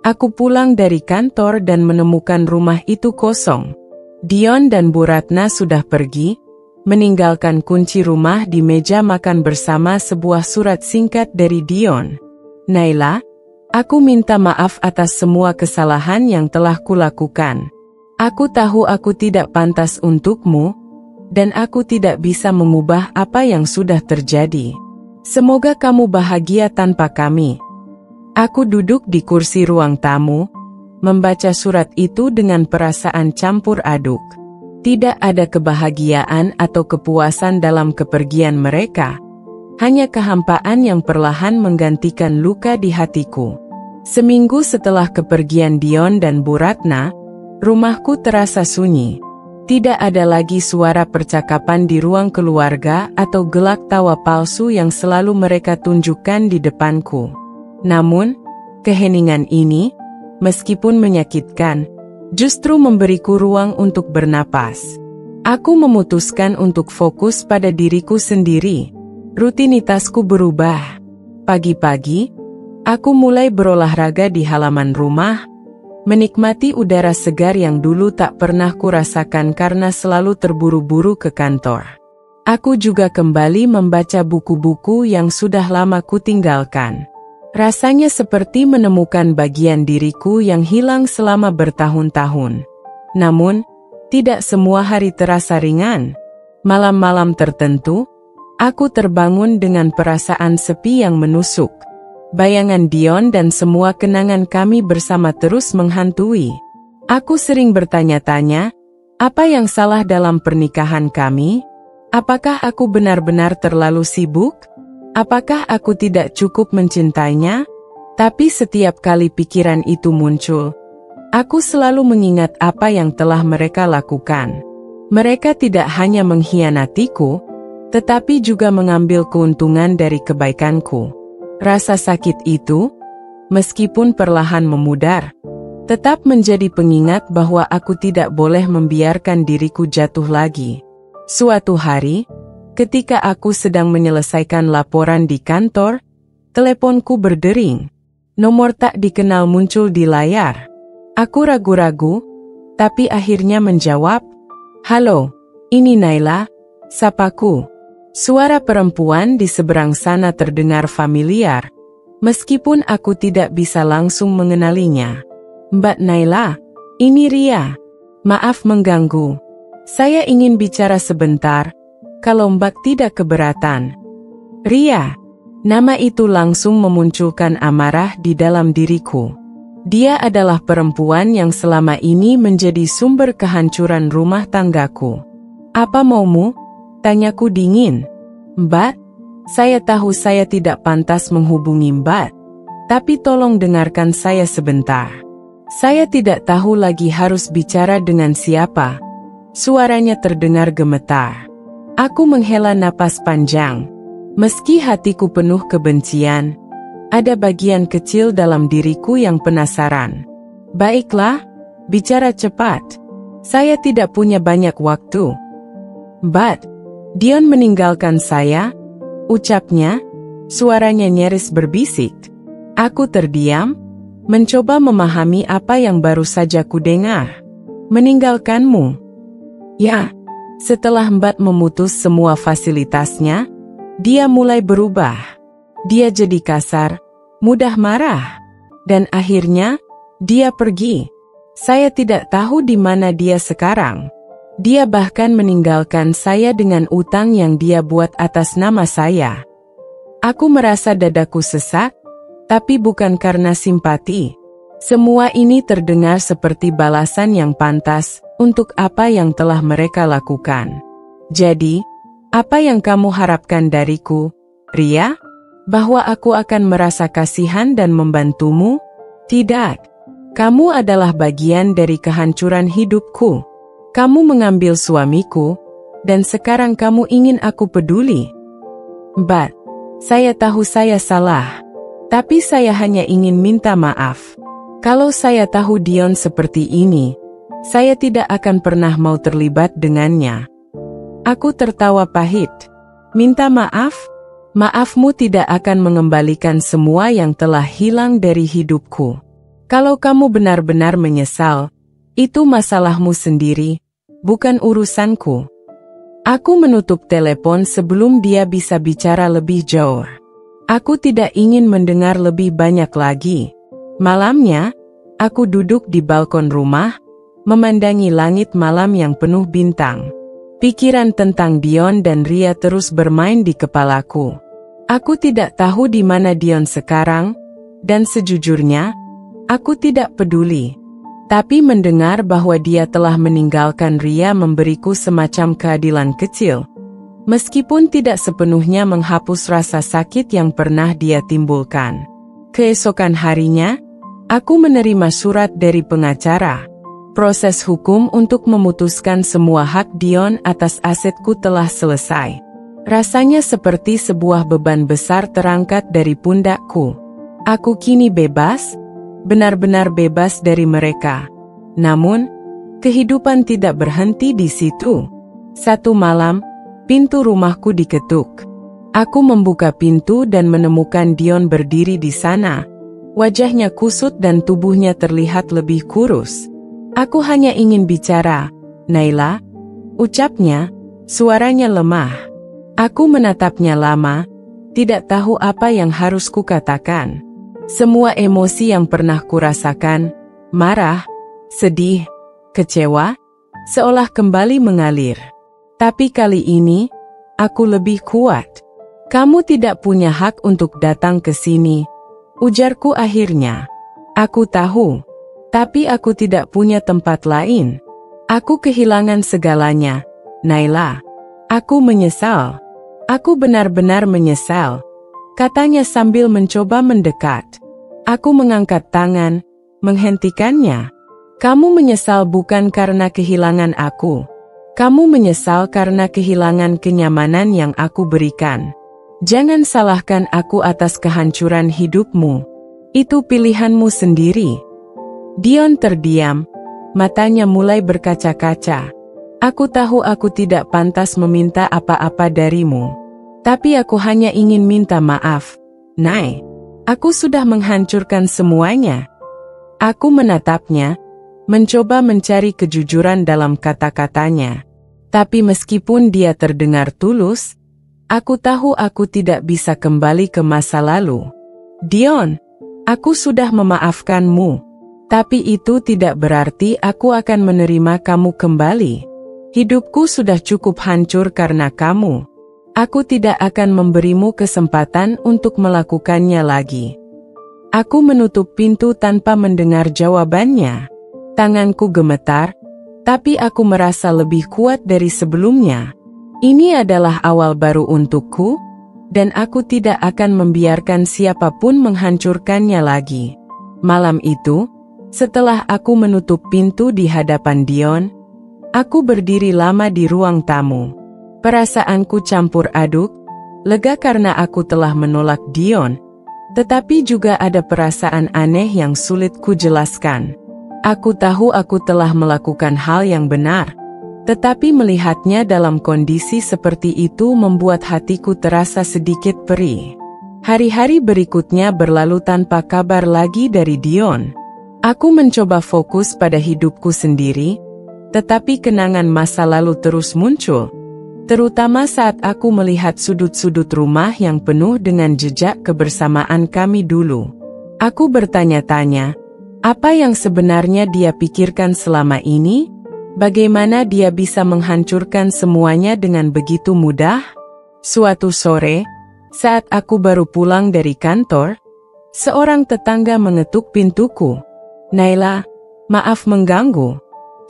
aku pulang dari kantor dan menemukan rumah itu kosong. Dion dan Bu Ratna sudah pergi, meninggalkan kunci rumah di meja makan bersama sebuah surat singkat dari Dion. Naila, aku minta maaf atas semua kesalahan yang telah kulakukan. Aku tahu aku tidak pantas untukmu, dan aku tidak bisa mengubah apa yang sudah terjadi. Semoga kamu bahagia tanpa kami. Aku duduk di kursi ruang tamu, membaca surat itu dengan perasaan campur aduk. Tidak ada kebahagiaan atau kepuasan dalam kepergian mereka, hanya kehampaan yang perlahan menggantikan luka di hatiku. Seminggu setelah kepergian Dion dan Bu Ratna, rumahku terasa sunyi. Tidak ada lagi suara percakapan di ruang keluarga atau gelak tawa palsu yang selalu mereka tunjukkan di depanku. Namun, keheningan ini, meskipun menyakitkan, justru memberiku ruang untuk bernapas. Aku memutuskan untuk fokus pada diriku sendiri. Rutinitasku berubah. Pagi-pagi, aku mulai berolahraga di halaman rumah, menikmati udara segar yang dulu tak pernah kurasakan karena selalu terburu-buru ke kantor. Aku juga kembali membaca buku-buku yang sudah lama kutinggalkan. Rasanya seperti menemukan bagian diriku yang hilang selama bertahun-tahun. Namun, tidak semua hari terasa ringan. Malam-malam tertentu, aku terbangun dengan perasaan sepi yang menusuk. Bayangan Dion dan semua kenangan kami bersama terus menghantui. Aku sering bertanya-tanya, apa yang salah dalam pernikahan kami? Apakah aku benar-benar terlalu sibuk? Apakah aku tidak cukup mencintainya? Tapi setiap kali pikiran itu muncul, aku selalu mengingat apa yang telah mereka lakukan. Mereka tidak hanya mengkhianatiku, tetapi juga mengambil keuntungan dari kebaikanku. Rasa sakit itu, meskipun perlahan memudar, tetap menjadi pengingat bahwa aku tidak boleh membiarkan diriku jatuh lagi. Suatu hari, ketika aku sedang menyelesaikan laporan di kantor, teleponku berdering. Nomor tak dikenal muncul di layar. Aku ragu-ragu, tapi akhirnya menjawab, "Halo, ini Naila," sapaku. Suara perempuan di seberang sana terdengar familiar, Meskipun aku tidak bisa langsung mengenalinya. Mbak Naila, ini Ria. Maaf mengganggu. Saya ingin bicara sebentar, kalau Mbak tidak keberatan. Ria. Nama itu langsung memunculkan amarah di dalam diriku. Dia adalah perempuan yang selama ini menjadi sumber kehancuran rumah tanggaku. Apa maumu? Tanyaku dingin. Mbak, saya tahu saya tidak pantas menghubungi Mbak, tapi tolong dengarkan saya sebentar. Saya tidak tahu lagi harus bicara dengan siapa. Suaranya terdengar gemetar. Aku menghela napas panjang. Meski hatiku penuh kebencian, ada bagian kecil dalam diriku yang penasaran. Baiklah, bicara cepat. Saya tidak punya banyak waktu. Mbak, Dion meninggalkan saya, ucapnya, suaranya nyaris berbisik. Aku terdiam, mencoba memahami apa yang baru saja kudengar. Meninggalkanmu? Ya, setelah Mbak memutus semua fasilitasnya, dia mulai berubah. Dia jadi kasar, mudah marah. Dan akhirnya, dia pergi. Saya tidak tahu di mana dia sekarang. Dia bahkan meninggalkan saya dengan utang yang dia buat atas nama saya. Aku merasa dadaku sesak, tapi bukan karena simpati. Semua ini terdengar seperti balasan yang pantas untuk apa yang telah mereka lakukan. Jadi, apa yang kamu harapkan dariku, Ria? Bahwa aku akan merasa kasihan dan membantumu? Tidak. Kamu adalah bagian dari kehancuran hidupku. Kamu mengambil suamiku, dan sekarang kamu ingin aku peduli. Mbak, saya tahu saya salah, tapi saya hanya ingin minta maaf. Kalau saya tahu Dion seperti ini, saya tidak akan pernah mau terlibat dengannya. Aku tertawa pahit. Minta maaf? Maafmu tidak akan mengembalikan semua yang telah hilang dari hidupku. Kalau kamu benar-benar menyesal, itu masalahmu sendiri, bukan urusanku. Aku menutup telepon sebelum dia bisa bicara lebih jauh. Aku tidak ingin mendengar lebih banyak lagi. Malamnya, aku duduk di balkon rumah, memandangi langit malam yang penuh bintang. Pikiran tentang Dion dan Ria terus bermain di kepalaku. Aku tidak tahu di mana Dion sekarang, dan sejujurnya, aku tidak peduli. Tapi mendengar bahwa dia telah meninggalkan Ria memberiku semacam keadilan kecil. Meskipun tidak sepenuhnya menghapus rasa sakit yang pernah dia timbulkan. Keesokan harinya, aku menerima surat dari pengacara. Proses hukum untuk memutuskan semua hak Dion atas asetku telah selesai. Rasanya seperti sebuah beban besar terangkat dari pundakku. Aku kini bebas, benar-benar bebas dari mereka. Namun, kehidupan tidak berhenti di situ. Satu malam, pintu rumahku diketuk. Aku membuka pintu dan menemukan Dion berdiri di sana. Wajahnya kusut dan tubuhnya terlihat lebih kurus. Aku hanya ingin bicara, Naila, ucapnya, suaranya lemah. Aku menatapnya lama, tidak tahu apa yang harus kukatakan. Semua emosi yang pernah kurasakan, marah, sedih, kecewa, seolah kembali mengalir. Tapi kali ini, aku lebih kuat. Kamu tidak punya hak untuk datang ke sini, ujarku akhirnya. Aku tahu. Tapi aku tidak punya tempat lain. Aku kehilangan segalanya, Naila. Aku menyesal. Aku benar-benar menyesal, katanya sambil mencoba mendekat. Aku mengangkat tangan, menghentikannya. Kamu menyesal bukan karena kehilangan aku. Kamu menyesal karena kehilangan kenyamanan yang aku berikan. Jangan salahkan aku atas kehancuran hidupmu. Itu pilihanmu sendiri. Dion terdiam, matanya mulai berkaca-kaca. Aku tahu aku tidak pantas meminta apa-apa darimu. Tapi aku hanya ingin minta maaf, Nay. Aku sudah menghancurkan semuanya. Aku menatapnya, mencoba mencari kejujuran dalam kata-katanya. Tapi meskipun dia terdengar tulus, aku tahu aku tidak bisa kembali ke masa lalu. Dion, aku sudah memaafkanmu. Tapi itu tidak berarti aku akan menerima kamu kembali. Hidupku sudah cukup hancur karena kamu. Aku tidak akan memberimu kesempatan untuk melakukannya lagi. Aku menutup pintu tanpa mendengar jawabannya. Tanganku gemetar, tapi aku merasa lebih kuat dari sebelumnya. Ini adalah awal baru untukku, dan aku tidak akan membiarkan siapapun menghancurkannya lagi. Malam itu, setelah aku menutup pintu di hadapan Dion, aku berdiri lama di ruang tamu. Perasaanku campur aduk, lega karena aku telah menolak Dion, tetapi juga ada perasaan aneh yang sulit kujelaskan. Aku tahu aku telah melakukan hal yang benar, tetapi melihatnya dalam kondisi seperti itu membuat hatiku terasa sedikit perih. Hari-hari berikutnya berlalu tanpa kabar lagi dari Dion. Aku mencoba fokus pada hidupku sendiri, tetapi kenangan masa lalu terus muncul, terutama saat aku melihat sudut-sudut rumah yang penuh dengan jejak kebersamaan kami dulu. Aku bertanya-tanya, apa yang sebenarnya dia pikirkan selama ini? Bagaimana dia bisa menghancurkan semuanya dengan begitu mudah? Suatu sore, saat aku baru pulang dari kantor, seorang tetangga mengetuk pintuku. Naila, maaf mengganggu.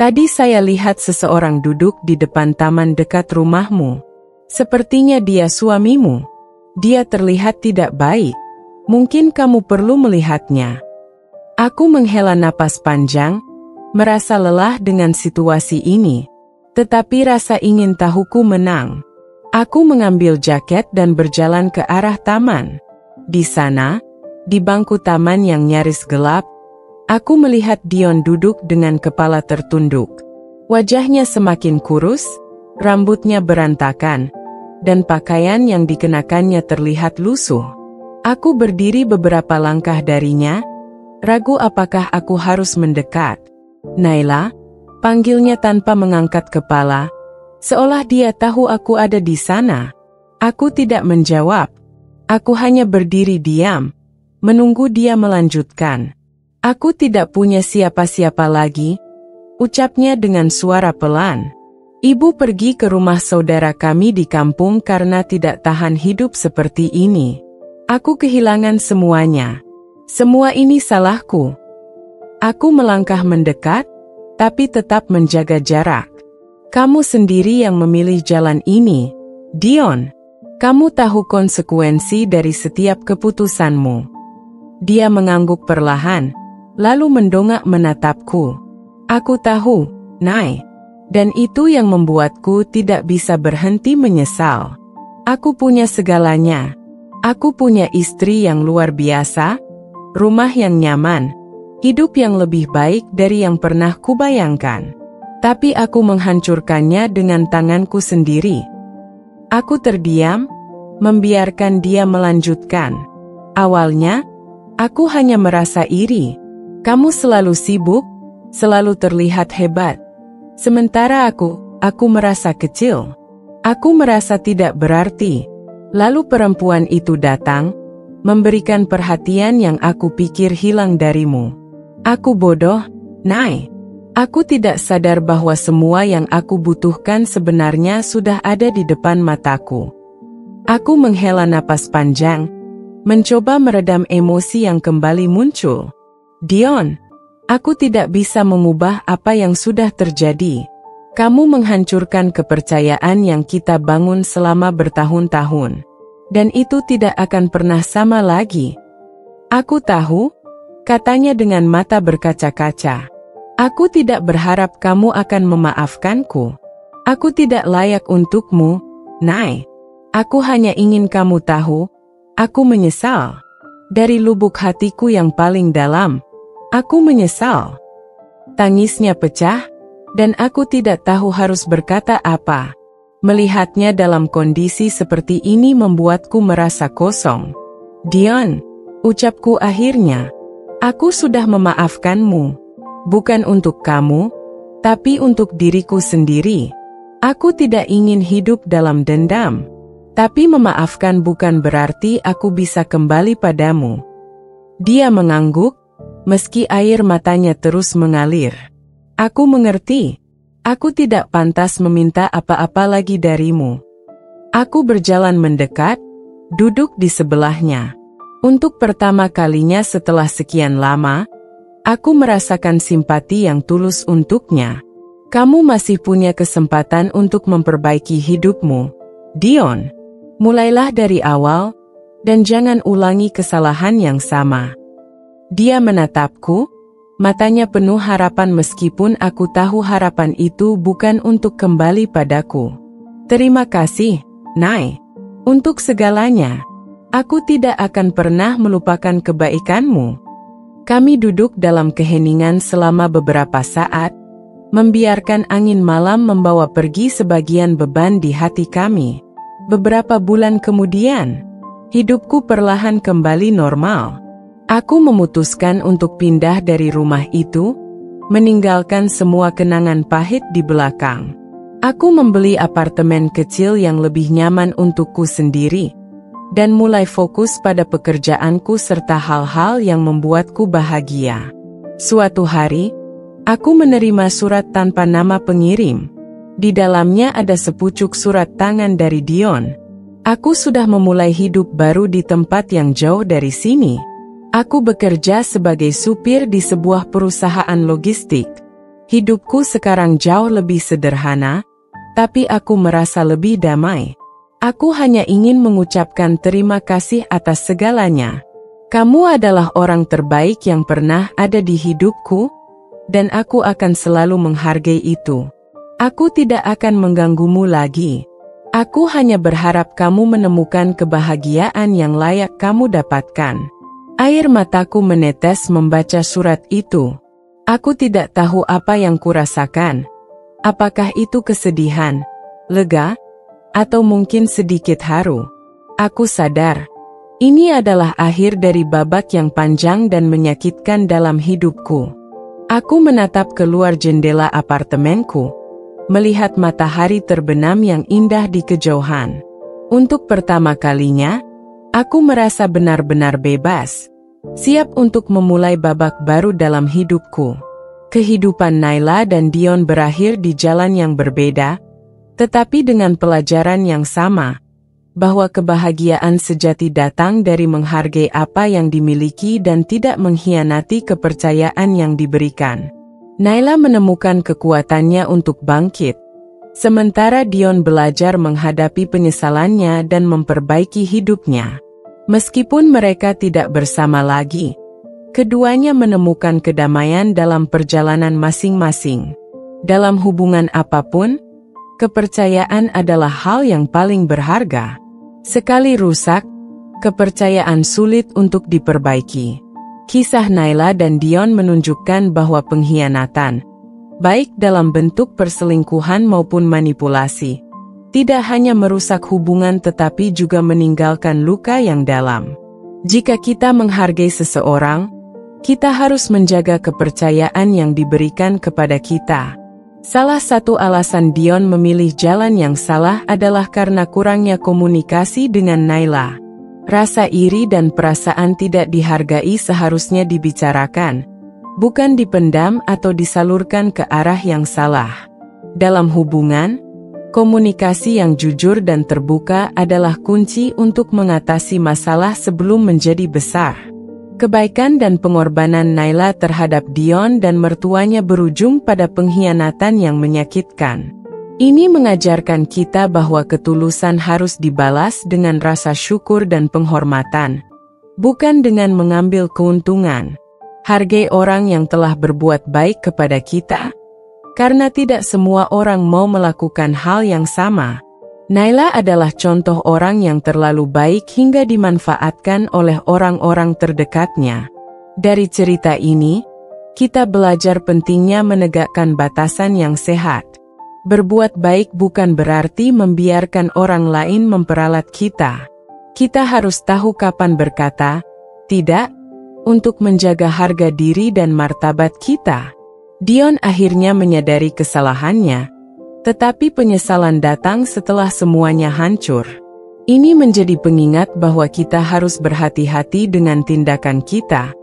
Tadi saya lihat seseorang duduk di depan taman dekat rumahmu. Sepertinya dia suamimu. Dia terlihat tidak baik. Mungkin kamu perlu melihatnya. Aku menghela napas panjang, merasa lelah dengan situasi ini. Tetapi rasa ingin tahuku menang. Aku mengambil jaket dan berjalan ke arah taman. Di sana, di bangku taman yang nyaris gelap, aku melihat Dion duduk dengan kepala tertunduk. Wajahnya semakin kurus, rambutnya berantakan, dan pakaian yang dikenakannya terlihat lusuh. Aku berdiri beberapa langkah darinya, ragu apakah aku harus mendekat. Naila, panggilnya tanpa mengangkat kepala, seolah dia tahu aku ada di sana. Aku tidak menjawab. Aku hanya berdiri diam, menunggu dia melanjutkan. Aku tidak punya siapa-siapa lagi, ucapnya dengan suara pelan. Ibu pergi ke rumah saudara kami di kampung karena tidak tahan hidup seperti ini. Aku kehilangan semuanya. Semua ini salahku. Aku melangkah mendekat, tapi tetap menjaga jarak. Kamu sendiri yang memilih jalan ini, Dion. Kamu tahu konsekuensi dari setiap keputusanmu. Dia mengangguk perlahan, lalu mendongak menatapku. Aku tahu, Nay. Dan itu yang membuatku tidak bisa berhenti menyesal. Aku punya segalanya. Aku punya istri yang luar biasa, rumah yang nyaman, hidup yang lebih baik dari yang pernah kubayangkan. Tapi aku menghancurkannya dengan tanganku sendiri. Aku terdiam, membiarkan dia melanjutkan. Awalnya, aku hanya merasa iri. Kamu selalu sibuk, selalu terlihat hebat. Sementara aku merasa kecil. Aku merasa tidak berarti. Lalu perempuan itu datang, memberikan perhatian yang aku pikir hilang darimu. Aku bodoh, Nay. Aku tidak sadar bahwa semua yang aku butuhkan sebenarnya sudah ada di depan mataku. Aku menghela napas panjang, mencoba meredam emosi yang kembali muncul. Dion, aku tidak bisa mengubah apa yang sudah terjadi. Kamu menghancurkan kepercayaan yang kita bangun selama bertahun-tahun. Dan itu tidak akan pernah sama lagi. Aku tahu, katanya dengan mata berkaca-kaca. Aku tidak berharap kamu akan memaafkanku. Aku tidak layak untukmu, Nay. Aku hanya ingin kamu tahu, aku menyesal. Dari lubuk hatiku yang paling dalam, aku menyesal. Tangisnya pecah, dan aku tidak tahu harus berkata apa. Melihatnya dalam kondisi seperti ini membuatku merasa kosong. Dion, ucapku akhirnya, aku sudah memaafkanmu. Bukan untuk kamu, tapi untuk diriku sendiri. Aku tidak ingin hidup dalam dendam. Tapi memaafkan bukan berarti aku bisa kembali padamu. Dia mengangguk, meski air matanya terus mengalir. Aku mengerti. Aku tidak pantas meminta apa-apa lagi darimu. Aku berjalan mendekat, duduk di sebelahnya. Untuk pertama kalinya setelah sekian lama, aku merasakan simpati yang tulus untuknya. Kamu masih punya kesempatan untuk memperbaiki hidupmu, Dion. Mulailah dari awal, dan jangan ulangi kesalahan yang sama. Dia menatapku, matanya penuh harapan meskipun aku tahu harapan itu bukan untuk kembali padaku. Terima kasih, Nay, untuk segalanya. Aku tidak akan pernah melupakan kebaikanmu. Kami duduk dalam keheningan selama beberapa saat, membiarkan angin malam membawa pergi sebagian beban di hati kami. Beberapa bulan kemudian, hidupku perlahan kembali normal. Aku memutuskan untuk pindah dari rumah itu, meninggalkan semua kenangan pahit di belakang. Aku membeli apartemen kecil yang lebih nyaman untukku sendiri, dan mulai fokus pada pekerjaanku serta hal-hal yang membuatku bahagia. Suatu hari, aku menerima surat tanpa nama pengirim. Di dalamnya ada sepucuk surat tangan dari Dion. Aku sudah memulai hidup baru di tempat yang jauh dari sini. Aku bekerja sebagai supir di sebuah perusahaan logistik. Hidupku sekarang jauh lebih sederhana, tapi aku merasa lebih damai. Aku hanya ingin mengucapkan terima kasih atas segalanya. Kamu adalah orang terbaik yang pernah ada di hidupku, dan aku akan selalu menghargai itu. Aku tidak akan mengganggumu lagi. Aku hanya berharap kamu menemukan kebahagiaan yang layak kamu dapatkan. Air mataku menetes membaca surat itu. Aku tidak tahu apa yang kurasakan. Apakah itu kesedihan, lega, atau mungkin sedikit haru. Aku sadar, ini adalah akhir dari babak yang panjang dan menyakitkan dalam hidupku. Aku menatap keluar jendela apartemenku, melihat matahari terbenam yang indah di kejauhan. Untuk pertama kalinya, aku merasa benar-benar bebas, siap untuk memulai babak baru dalam hidupku. Kehidupan Naila dan Dion berakhir di jalan yang berbeda, tetapi dengan pelajaran yang sama, bahwa kebahagiaan sejati datang dari menghargai apa yang dimiliki dan tidak mengkhianati kepercayaan yang diberikan. Naila menemukan kekuatannya untuk bangkit, sementara Dion belajar menghadapi penyesalannya dan memperbaiki hidupnya. Meskipun mereka tidak bersama lagi, keduanya menemukan kedamaian dalam perjalanan masing-masing. Dalam hubungan apapun, kepercayaan adalah hal yang paling berharga. Sekali rusak, kepercayaan sulit untuk diperbaiki. Kisah Naila dan Dion menunjukkan bahwa pengkhianatan, baik dalam bentuk perselingkuhan maupun manipulasi, tidak hanya merusak hubungan tetapi juga meninggalkan luka yang dalam. Jika kita menghargai seseorang, kita harus menjaga kepercayaan yang diberikan kepada kita. Salah satu alasan Dion memilih jalan yang salah adalah karena kurangnya komunikasi dengan Naila. Rasa iri dan perasaan tidak dihargai seharusnya dibicarakan, bukan dipendam atau disalurkan ke arah yang salah. Dalam hubungan, komunikasi yang jujur dan terbuka adalah kunci untuk mengatasi masalah sebelum menjadi besar. Kebaikan dan pengorbanan Naila terhadap Dion dan mertuanya berujung pada pengkhianatan yang menyakitkan. Ini mengajarkan kita bahwa ketulusan harus dibalas dengan rasa syukur dan penghormatan, bukan dengan mengambil keuntungan. Hargai orang yang telah berbuat baik kepada kita, karena tidak semua orang mau melakukan hal yang sama. Naila adalah contoh orang yang terlalu baik hingga dimanfaatkan oleh orang-orang terdekatnya. Dari cerita ini, kita belajar pentingnya menegakkan batasan yang sehat. Berbuat baik bukan berarti membiarkan orang lain memperalat kita. Kita harus tahu kapan berkata, tidak, untuk menjaga harga diri dan martabat kita. Dion akhirnya menyadari kesalahannya, tetapi penyesalan datang setelah semuanya hancur. Ini menjadi pengingat bahwa kita harus berhati-hati dengan tindakan kita,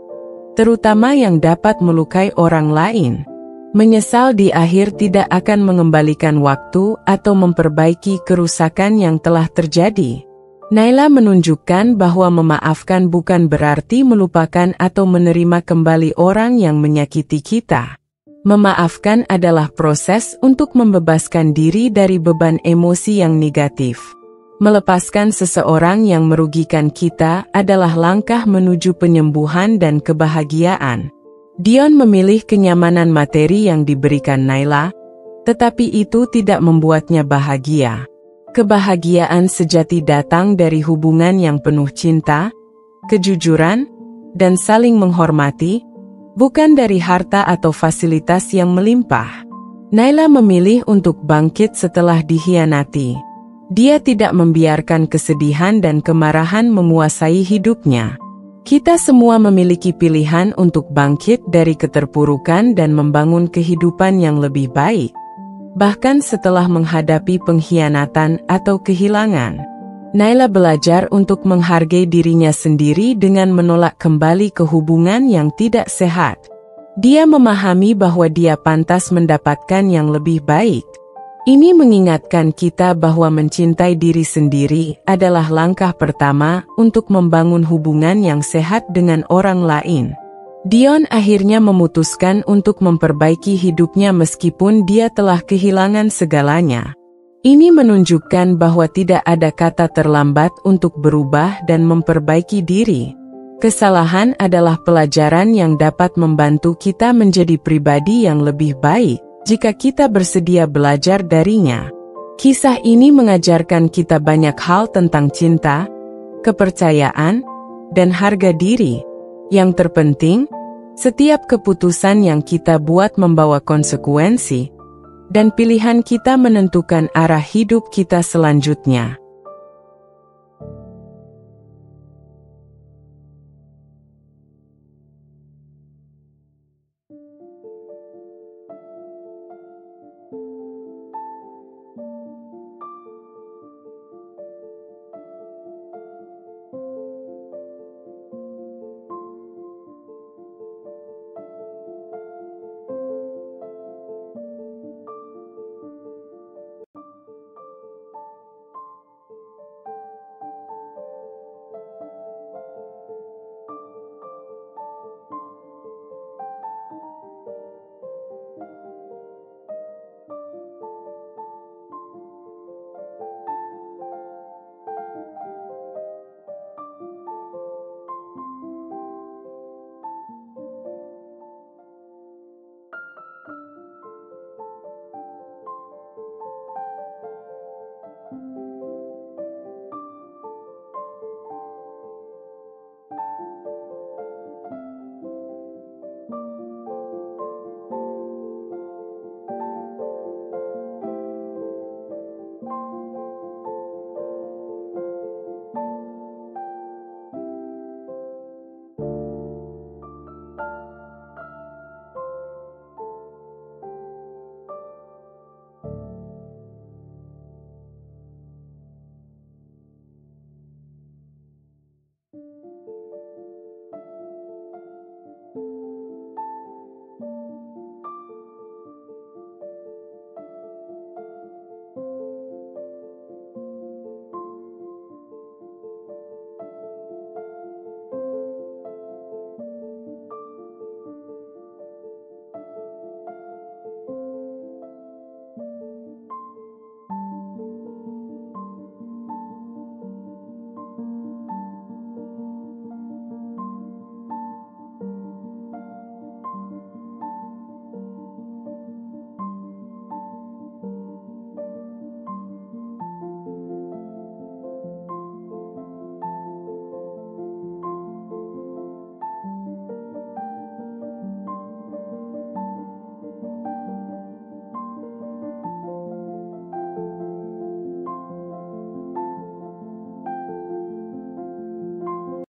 terutama yang dapat melukai orang lain. Menyesal di akhir tidak akan mengembalikan waktu atau memperbaiki kerusakan yang telah terjadi. Naila menunjukkan bahwa memaafkan bukan berarti melupakan atau menerima kembali orang yang menyakiti kita. Memaafkan adalah proses untuk membebaskan diri dari beban emosi yang negatif. Melepaskan seseorang yang merugikan kita adalah langkah menuju penyembuhan dan kebahagiaan. Dion memilih kenyamanan materi yang diberikan Naila, tetapi itu tidak membuatnya bahagia. Kebahagiaan sejati datang dari hubungan yang penuh cinta, kejujuran, dan saling menghormati, bukan dari harta atau fasilitas yang melimpah. Naila memilih untuk bangkit setelah dikhianati. Dia tidak membiarkan kesedihan dan kemarahan menguasai hidupnya. Kita semua memiliki pilihan untuk bangkit dari keterpurukan dan membangun kehidupan yang lebih baik, bahkan setelah menghadapi pengkhianatan atau kehilangan. Naila belajar untuk menghargai dirinya sendiri dengan menolak kembali ke hubungan yang tidak sehat. Dia memahami bahwa dia pantas mendapatkan yang lebih baik. Ini mengingatkan kita bahwa mencintai diri sendiri adalah langkah pertama untuk membangun hubungan yang sehat dengan orang lain. Dion akhirnya memutuskan untuk memperbaiki hidupnya meskipun dia telah kehilangan segalanya. Ini menunjukkan bahwa tidak ada kata terlambat untuk berubah dan memperbaiki diri. Kesalahan adalah pelajaran yang dapat membantu kita menjadi pribadi yang lebih baik jika kita bersedia belajar darinya. Kisah ini mengajarkan kita banyak hal tentang cinta, kepercayaan, dan harga diri. Yang terpenting, setiap keputusan yang kita buat membawa konsekuensi, dan pilihan kita menentukan arah hidup kita selanjutnya.